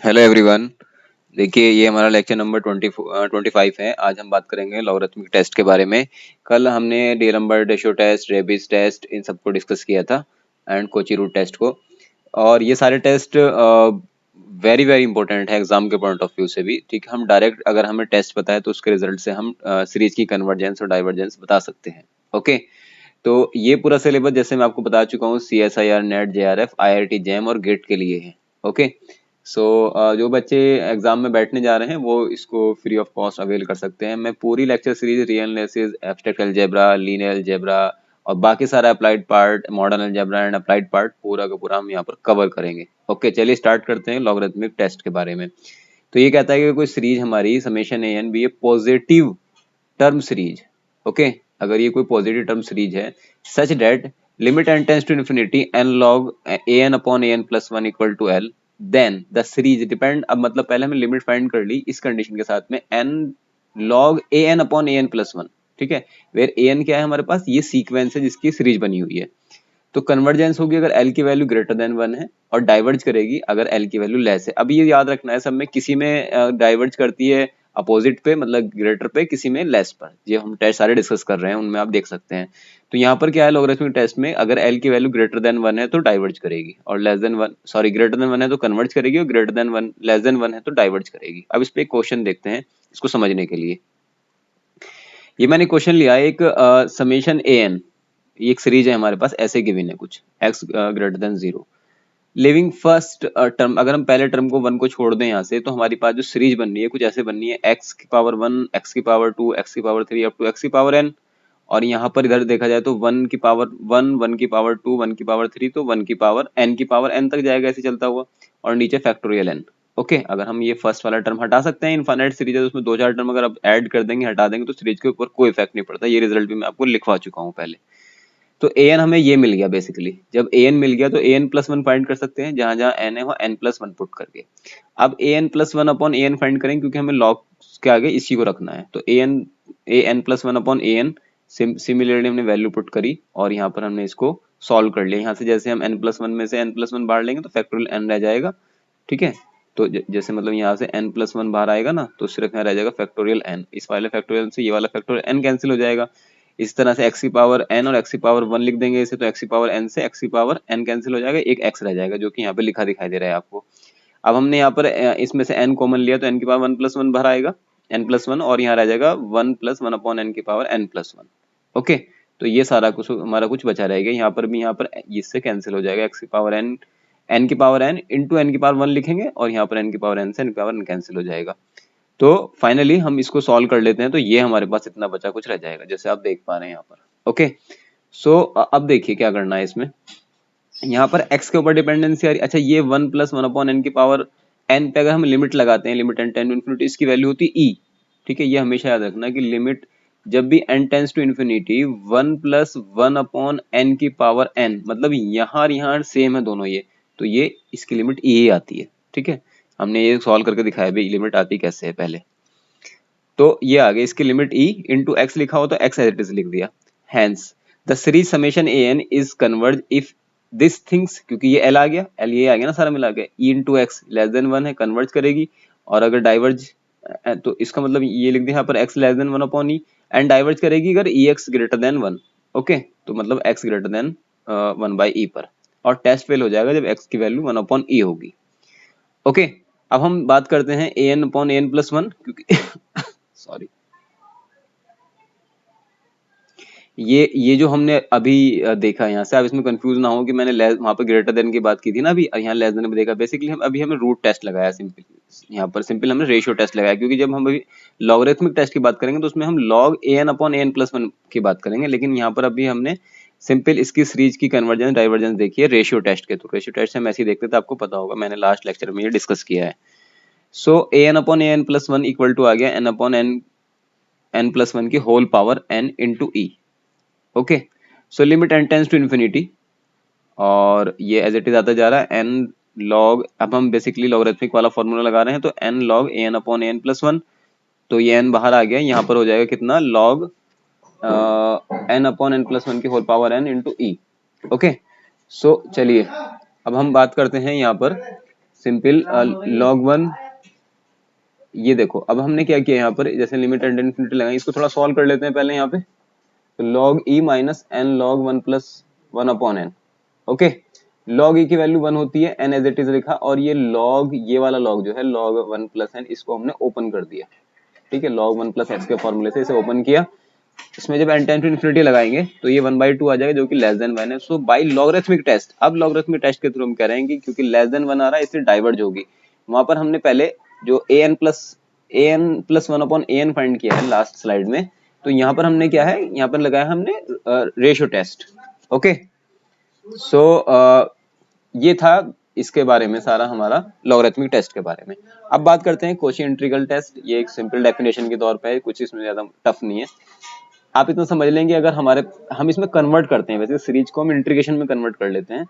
Hello everyone. देखिए, ये हमारा लेक्चर नंबर 25 है। आज हम बात करेंगे लॉगरिथमिक टेस्ट के बारे में। कल हमने डीएलम्बर्ट रेशियो टेस्ट, रेबिस टेस्ट, इन सबको डिस्कस किया था एंड कोची रूट टेस्ट को। और ये सारे टेस्ट वेरी वेरी इंपॉर्टेंट है एग्जाम के पॉइंट ऑफ व्यू से भी। ठीक है, हम डायरेक्ट अगर हमें टेस्ट पता है तो उसके रिजल्ट से हम सीरीज की कन्वर्जेंस और डाइवर्जेंस बता सकते हैं। ओके, तो ये पूरा सिलेबस जैसे मैं आपको बता चुका हूँ, CSIR, net, JRF, IIT jam और गेट के लिए है। ओके, सो जो बच्चे एग्जाम में बैठने जा रहे हैं वो इसको फ्री ऑफ कॉस्ट अवेल कर सकते हैं। मैं पूरी lecture series real analysis, abstract algebra, linear algebra और बाकी सारा applied part, modern algebra and applied part पूरा का पूरा हम यहाँ पर कवर करेंगे। ओके, चलिए स्टार्ट करते हैं लॉगरिथमिक टेस्ट के बारे में। तो ये कहता है कि कोई सीरीज हमारी summation A N B A positive term series. Okay, अगर ये कोई पॉजिटिव टर्म सीरीज है such that limit n tends to infinity n log an अपॉन an plus one equal to l, then the series depend. अब मतलब पहले हमने limit find कर ली इस कंडीशन के साथ में n log an अपॉन an प्लस वन। ठीक है, वेयर an क्या है हमारे पास, ये सीक्वेंस है जिसकी सीरीज बनी हुई है। तो कन्वर्जेंस होगी अगर l की वैल्यू ग्रेटर देन 1 है, और डाइवर्ज करेगी अगर l की वैल्यू लेस है। अब ये याद रखना है, सब में किसी में डाइवर्ज करती है अपोजिट पे, मतलब ग्रेटर पे, किसी में लेस पर। ये हम टेस्ट सारे डिस्कस कर रहे हैं, उनमें आप देख सकते हैं। तो यहाँ पर क्या है, लॉगरिथमिक टेस्ट में अगर l की वैल्यू ग्रेटर देन 1 है तो डाइवर्ज करेगी, और less than 1, sorry, greater than 1 है तो कन्वर्ज करेगी, और ग्रेटर देन 1, लेस देन 1 है तो डाइवर्ज करेगी। अब इस पे एक क्वेश्चन देखते हैं इसको समझने के लिए। ये मैंने क्वेश्चन लिया है एक समेशन ए एन, ये एक सीरीज है हमारे पास, ऐसे गिवन है कुछ x greater then 0, living first term. अगर हम पहले टर्म को 1 को छोड़ दें यहाँ से, तो हमारी पास जो सीरीज बन रही है कुछ ऐसे बननी है, x की पावर 1, x की पावर 2, x की पावर 3 अप टू x की पावर n। और यहाँ पर इधर देखा जाए तो 1 की पावर 1, 1 की पावर 2, 1 की पावर 3, तो 1 की पावर n की पावर n तक जाएगा ऐसे चलता हुआ, और नीचे फैक्टोरियल n। ओके, अगर हम ये फर्स्ट वाला टर्म हटा सकते हैं, इनफाइनाइट सीरीज है तो उसमें दो चार टर्म अगर आप ऐड कर देंगे, हटा देंगे, तो सीरीज के ऊपर कोई इफेक्ट नहीं पड़ता। ये रिजल्ट भी मैं आपको लिखवा चुका हूँ पहले। तो ए एन हमें ये मिल गया बेसिकली। जब ए एन मिल गया तो ए एन प्लस वन फाइंड कर सकते हैं, जहां जहां एन है वहां एन प्लस वन पुट करके। अब ए N plus one upon A N find करेंगे, क्योंकि हमें लॉग के आगे इसी को रखना है। तो ए N plus one upon A N, similarly हमने वैल्यू पुट करी और यहाँ पर हमने इसको सॉल्व कर लिया। यहाँ से जैसे हम एन प्लस वन में से एन प्लस वन बाहर लेंगे तो फैक्टोरियल एन रह जाएगा। ठीक है, तो जैसे मतलब यहाँ से n प्लस वन बाहर आएगा ना, तो सिर्फ यहाँ रह जाएगा फैक्टोरियल n। इस वाले फैक्टोरियल से ये वाला फैक्टोरियल n कैंसिल हो जाएगा। इस तरह से x की पावर n और x की पावर 1 लिख देंगे इसे, तो x की पावर n से x की पावर n कैंसिल हो जाएगा, एक x रह जाएगा जो कि यहाँ पे लिखा दिखाई दे रहा है आपको। अब हमने यहाँ पर इसमें से n कॉमन लिया तो n की पावर 1 प्लस वन बाहर आएगा, n प्लस वन, और यहाँ रह जाएगा 1 प्लस वन अपॉन n की power n plus one. Okay, तो ये सारा कुछ हमारा कुछ बचा रहेगा। यहाँ पर भी, यहाँ पर इससे कैंसिल हो जाएगा, x की पावर n, n की पावर n इंटू n की पावर 1 लिखेंगे, और यहाँ पर n की पावर n से n की पावर n कैंसिल हो जाएगा। तो फाइनली हम इसको सॉल्व कर लेते हैं, तो ये हमारे पास इतना बचा कुछ रह जाएगा, जैसे आप देख पा रहे हैं यहाँ पर। ओके, सो अब देखिए क्या करना है इसमें। यहाँ पर x के ऊपर डिपेंडेंसी आ रही। अच्छा, ये 1 प्लस वन अपॉन एन की पावर n पे अगर हम लिमिट लगाते हैं, limit n tend to infinity, इसकी वैल्यू होती है e। ठीक है, ये हमेशा याद रखना कि लिमिट जब भी n tends to infinity, 1 plus one upon n की पावर n, मतलब यहाँ और यहाँ सेम है दोनों ये, तो ये इसकी लिमिट e ही आती है। ठीक है, हमने ये सॉल्व करके दिखाया भाई लिमिट आती कैसे है पहले। तो ये आ गया, इसकी लिमिट e इंटू एक्स लिखा हो तो x एज इट इज लिख दिया। Hence the series summation A n is converge if this things, क्योंकि ये l आ गया, l ये आ गया ना सारा मिला के, e into x less than one है, कन्वर्ज करेगी। और अगर डाइवर्ज, तो इसका मतलब ये लिख दिया यहाँ पर x less than one upon E, and diverge करेगी अगर E X greater than one. Okay, तो मतलब x greater than one by E पर, और टेस्ट फेल हो जाएगा जब x की वैल्यू वन अपॉन ई होगी। ओके, अब हम बात करते हैं ए N upon A N plus one, क्योंकि सॉरी, ये जो हमने अभी देखा यहाँ से, अब इसमें कंफ्यूज ना हो कि मैंने वहां पर ग्रेटर देन की बात की थी ना अभी, यहाँ लेस देन भी देखा। बेसिकली हम अभी हमें रूट टेस्ट लगाया, सिंपल यहाँ पर सिंपल हमने रेशियो टेस्ट लगाया, क्योंकि जब हम अभी लॉगरिथमिक टेस्ट की बात करेंगे तो उसमें हम log A N upon A N plus one की बात करेंगे। लेकिन यहाँ पर अभी हमने सिंपल इसकी सीरीज की कन्वर्जेंस डाइवर्जेंस देखी है रेशियो टेस्ट के। तो रेशियो टेस्ट हम ऐसे ही देखते थे, आपको पता होगा, मैंने लास्ट लेक्चर में ये डिस्कस किया है। So A N upon A N plus one equal to आ गया N upon N plus one की whole power N into E. Okay, so limit n tends to infinity, और ये एज इट इज आता जा रहा है n log, अब हम बेसिकली लॉगरिथमिक वाला फॉर्मूला लगा रहे हैं, तो n log a n upon a n plus one. तो ये n बाहर आ गया, यहाँ पर हो जाएगा कितना, log n upon n plus one की whole power n into E. Okay, सो चलिए अब हम बात करते हैं यहाँ पर सिंपल log 1, ये देखो अब हमने क्या किया यहाँ पर, जैसे लिमिट एंड इन्फिनिटी लगाई, इसको थोड़ा सॉल्व कर लेते हैं पहले यहाँ पे। तो log e minus n log 1 plus 1 upon n. Okay, log e की वैल्यू 1 होती है, n एज इट इज लिखा, और ये log, ये वाला log जो है log 1 प्लस एन, इसको हमने ओपन कर दिया। ठीक है, log 1 प्लस एक्स के फॉर्मूले से इसे ओपन किया। इसमें जब n टेंड टू इन्फिनिटी लगाएंगे तो ये 1/2 आ जाएगा, जो कि लेस देन 1 है। सो बाय लॉगरिथमिक टेस्ट, अब लॉगरिथमिक टेस्ट के थ्रू हम कह रहे हैं कि क्योंकि लेस देन 1 आ रहा है इसलिए डाइवर्ज होगी। वहां पर हमने पहले जो an plus 1 upon an find किया है लास्ट स्लाइड में, तो यहाँ पर हमने क्या है, यहाँ पर लगाया हमने रेशियो टेस्ट। ओके, सो ये था इसके बारे में सारा हमारा लॉगरिथमिक टेस्ट के बारे में। अब बात करते हैं कोशी इंटीग्रल टेस्ट। ये एक सिंपल डेफिनेशन के तौर पे है, कुछ इसमें ज्यादा टफ नहीं है। आप इतना समझ लेंगे, अगर हम इसमें कन्वर्ट करते हैं, वैसे सीरीज को हम इंटीग्रेशन में कन्वर्ट कर लेते हैं,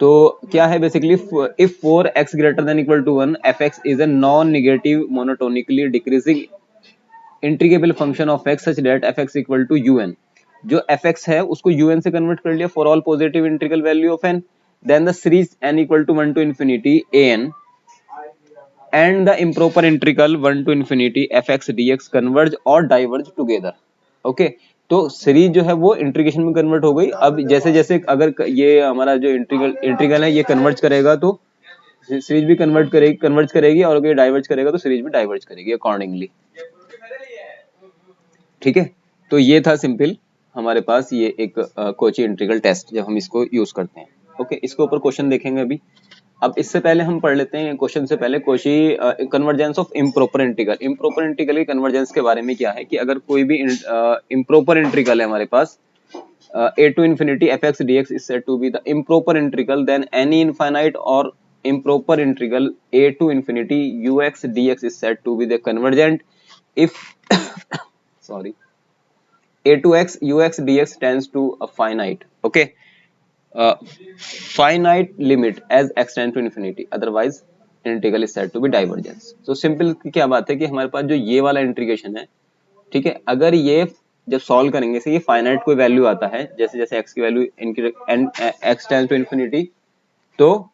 तो क्या है basically, if for x greater than equal to 1 fx is a non negative monotonically decreasing integrable function of x such that fx equal to un। जो fx है उसको un से कन्वर्ट कर लिया for all positive integral value of n, then the series n equal to 1 to infinity an and the improper integral 1 to infinity fx dx converge और diverge together। Okay, तो series जो है वो integration में convert हो गई। अब जैसे जैसे अगर ये हमारा जो इंटीग्रल है ये कन्वर्ज करेगा तो सीरीज भी कन्वर्ज करेगी, और अगर ये डाइवर्ज करेगा तो सीरीज भी डाइवर्ज करेगी अकॉर्डिंगली। ठीक है, तो ये था सिंपल हमारे पास ये एक कोची इंटीग्रल टेस्ट, जब हम इसको यूज करते हैं। ओके, इसके ऊपर क्वेश्चन देखेंगे अभी। अब इससे पहले हम पढ़ लेते हैं क्वेश्चन से पहले Cauchy convergence of improper integral. Improper integral की कन्वर्जेंस के बारे में क्या है कि अगर कोई भी इम्प्रॉपर इंटीग्रल है हमारे पास, a to infinity fx dx is said to be the improper integral, then any infinite or improper integral a to infinity ux dx is said to be the convergent if sorry a to x ux dx tends to a finite, okay, finite limit as x tends to infinity, otherwise integral is said to be divergence। so simple क्या बात है कि हमारे पास जो ये वाला integration है, ठीक है, अगर ये जब सॉल्व करेंगे से ये फाइनाइट कोई वैल्यू आता है, जैसे जैसे x की value x tends to infinity, तो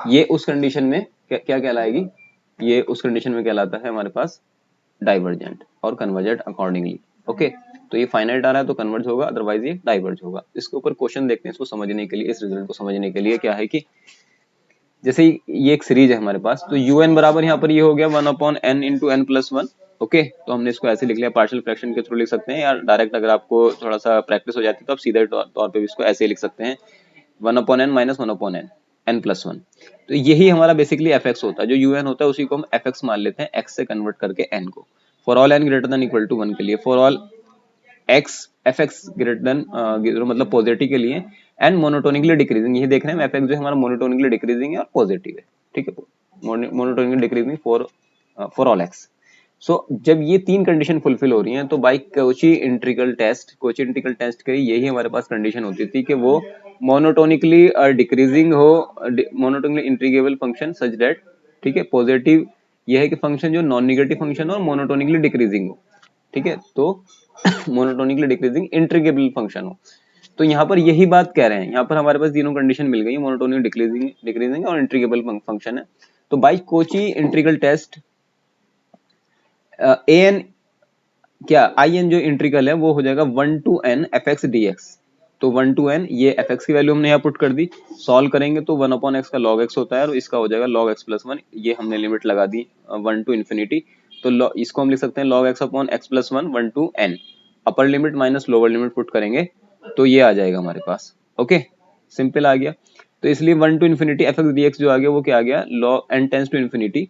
ये उस कंडीशन में क्या कहलाएगी, ये उस कंडीशन में कहलाता है हमारे पास डाइवर्जेंट और कन्वर्जेंट अकॉर्डिंगली। ओके, तो ये फाइनाइट आ रहा है तो कन्वर्ज होगा, अदरवाइज ये डाइवर्ज होगा। इसके ऊपर क्वेश्चन देखते हैं, इसको समझने के लिए, इस रिजल्ट को समझने के लिए क्या है कि जैसे ये एक सीरीज है हमारे पास, तो un बराबर यहाँ पर ये हो गया 1 upon n into n plus 1। Okay, तो हमने इसको ऐसे लिख लिया, पार्शियल फ्रैक्शन के थ्रू लिख सकते हैं, या डायरेक्ट अगर आपको थोड़ा सा प्रैक्टिस हो जाती है तो आप सीधे तौर पे भी इसको ऐसे लिख सकते हैं, 1 upon n minus 1 upon n, n plus 1। तो यही हमारा बेसिकली एफ एक्स होता है, जो यू एन होता है उसी को हम एफ एक्स मान लेते हैं, एक्स से कन्वर्ट करके एन को, for all n greater than equal to 1 के लिए, for all x f x greater than मतलब पॉजिटिव के लिए, एंड मोनोटोनिकली डिक्रीजिंग, ये देख रहे हैं एफ एक्स जो हमारा मोनोटोनिकली डिक्रीजिंग है और पॉजिटिव है। ठीक है, monotonically decreasing for all X. So जब ये तीन कंडीशन फुलफिल हो रही हैं तो बाय कोची इंटीग्रल टेस्ट के यही हमारे पास कंडीशन होती थी कि वो मोनोटोनिकली डिक्रीजिंग हो, monotonically integrable function such that, ठीक है, पॉजिटिव ये है कि फंक्शन जो नॉन नेगेटिव फंक्शन हो और मोनोटोनिकली डिक्रीजिंग हो। ठीक है, तो मोनोटोनिकली डिक्रीजिंग इंटीग्रेबल फंक्शन हो। तो यहाँ पर यही बात कह रहे हैं, यहाँ पर हमारे पास तीनों कंडीशन मिल गई, मोनोटोनिक डिक्रीजिंग और इंटीग्रेबल फंक्शन है। तो bye Kochi integral test A N क्या आई एन जो इंटीग्रल है वो हो जाएगा 1 to n f x d x. तो 1 टू एन, ये एफ एक्स की वैल्यू हमने यहाँ पुट कर दी, सॉल्व करेंगे तो 1 अपॉन एक्स का लॉग एक्स होता है और इसका हो जाएगा लॉग एक्स प्लस 1, ये हमने लिमिट लगा दी 1 टू इन्फिनिटी। तो इसको हम लिख सकते हैं log x upon x plus 1 1 to n, upper limit minus lower limit put करेंगे तो ये आ जाएगा हमारे पास। ओके, सिंपल आ गया। तो इसलिए 1 to infinity f x d x जो आ गया वो क्या आ गया, log n tends to infinity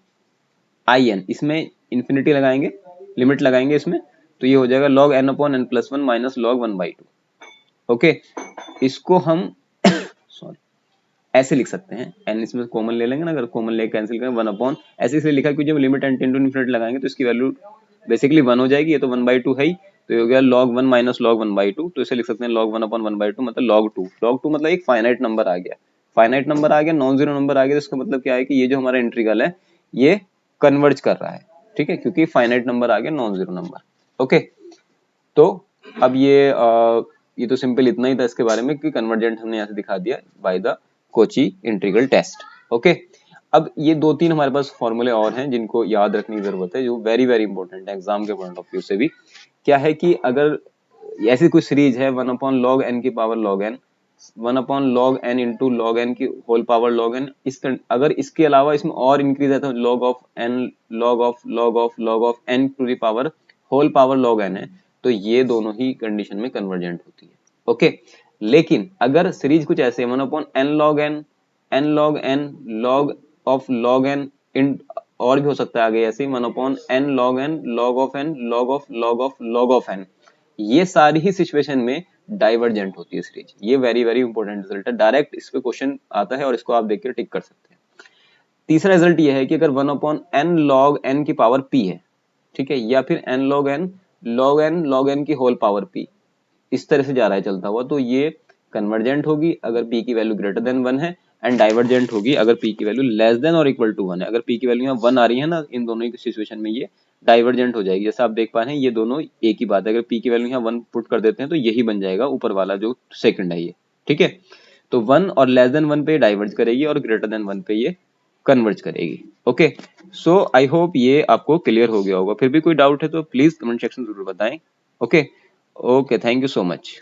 I n, इसमें इन्फिनिटी लगाएंगे, लिमिट लगाएंगे इसमें, तो ये हो जाएगा log n upon n plus 1 minus log 1/2। Okay, इसको हम सॉरी ऐसे लिख सकते हैं, n इसमें कॉमन ले लेंगे ना, अगर कॉमन लेके कैंसिल करें 1 अपॉन, ऐसे इसलिए लिखा क्योंकि जब limit n tend to infinity लगाएंगे तो इसकी वैल्यू बेसिकली 1 हो जाएगी, ये तो 1/2 है ही, तो ये हो गया log 1 माइनस log 1/2, तो इसे लिख सकते हैं log 1 अपॉन 1/2 मतलब log 2 मतलब एक फाइनाइट नंबर आ गया, फाइनाइट नंबर आ गया, नॉन जीरो नंबर आ गया, तो इसका मतलब क्या है कि ये जो हमारा इंटीग्रल है ये कन्वर्ज कर रहा है। ठीक है, क्योंकि फाइनाइट नंबर आ गया, नॉन जीरो नंबर। ओके, तो अब ये तो सिंपल इतना ही था इसके बारे में कि कन्वर्जेंट हमने यहाँ से दिखा दिया by the Cauchy integral test. Okay, अब ये 2-3 हमारे पास फॉर्मूले और हैं जिनको याद रखने की जरूरत है, जो वेरी वेरी इंपॉर्टेंट है एग्जाम के पॉइंट ऑफ व्यू से भी। क्या है कि अगर ऐसी कोई सीरीज है 1/log n की power log n, 1/log n into log n की होल पावर log n, अगर इसके अलावा इसमें और इंक्रीज है तो log of n, log of n to the power whole power log n है, तो ये दोनों ही कंडीशन में कन्वर्जेंट होती है। ओके, लेकिन अगर सीरीज कुछ ऐसे 1/n log n, n log n, log of log n इन, और भी हो सकता है आगे ऐसे 1/n log n, log of n, log of n, ये सारी ही सिचुएशन में डाइवर्जेंट होती है सीरीज। ये वेरी वेरी इंपॉर्टेंट रिजल्ट है, डायरेक्ट इस पे क्वेश्चन आता है और इसको आप देख के टिक कर सकते हैं। तीसरा रिजल्ट ये है कि अगर 1/n log n की पावर p है, ठीक है, या फिर n log n की होल पावर p, इस तरह से जा रहा है चलता हुआ, तो ये कन्वर्जेंट होगी अगर p की वैल्यू ग्रेटर देन 1 है, एंड डाइवर्जेंट होगी अगर p की वैल्यू लेस देन और इक्वल टू 1 है। अगर p की वैल्यू यहाँ 1 आ रही है ना, इन दोनों ही सिचुएशन में ये डाइवर्जेंट हो जाएगी। जैसे आप देख पा रहे हैं ये दोनों एक ही बात है, अगर p की वैल्यू यहाँ 1 पुट कर देते हैं तो यही बन जाएगा ऊपर वाला जो सेकंड है ये, ठीक है। तो 1 और लेस देन 1 पे डाइवर्ज करेगी और ग्रेटर देन 1 पे ये कन्वर्ज करेगी। ओके, सो आई होप ये आपको क्लियर हो गया होगा। फिर भी कोई डाउट है तो प्लीज कमेंट सेक्शन जरूर बताएं। Okay, okay, thank you so much.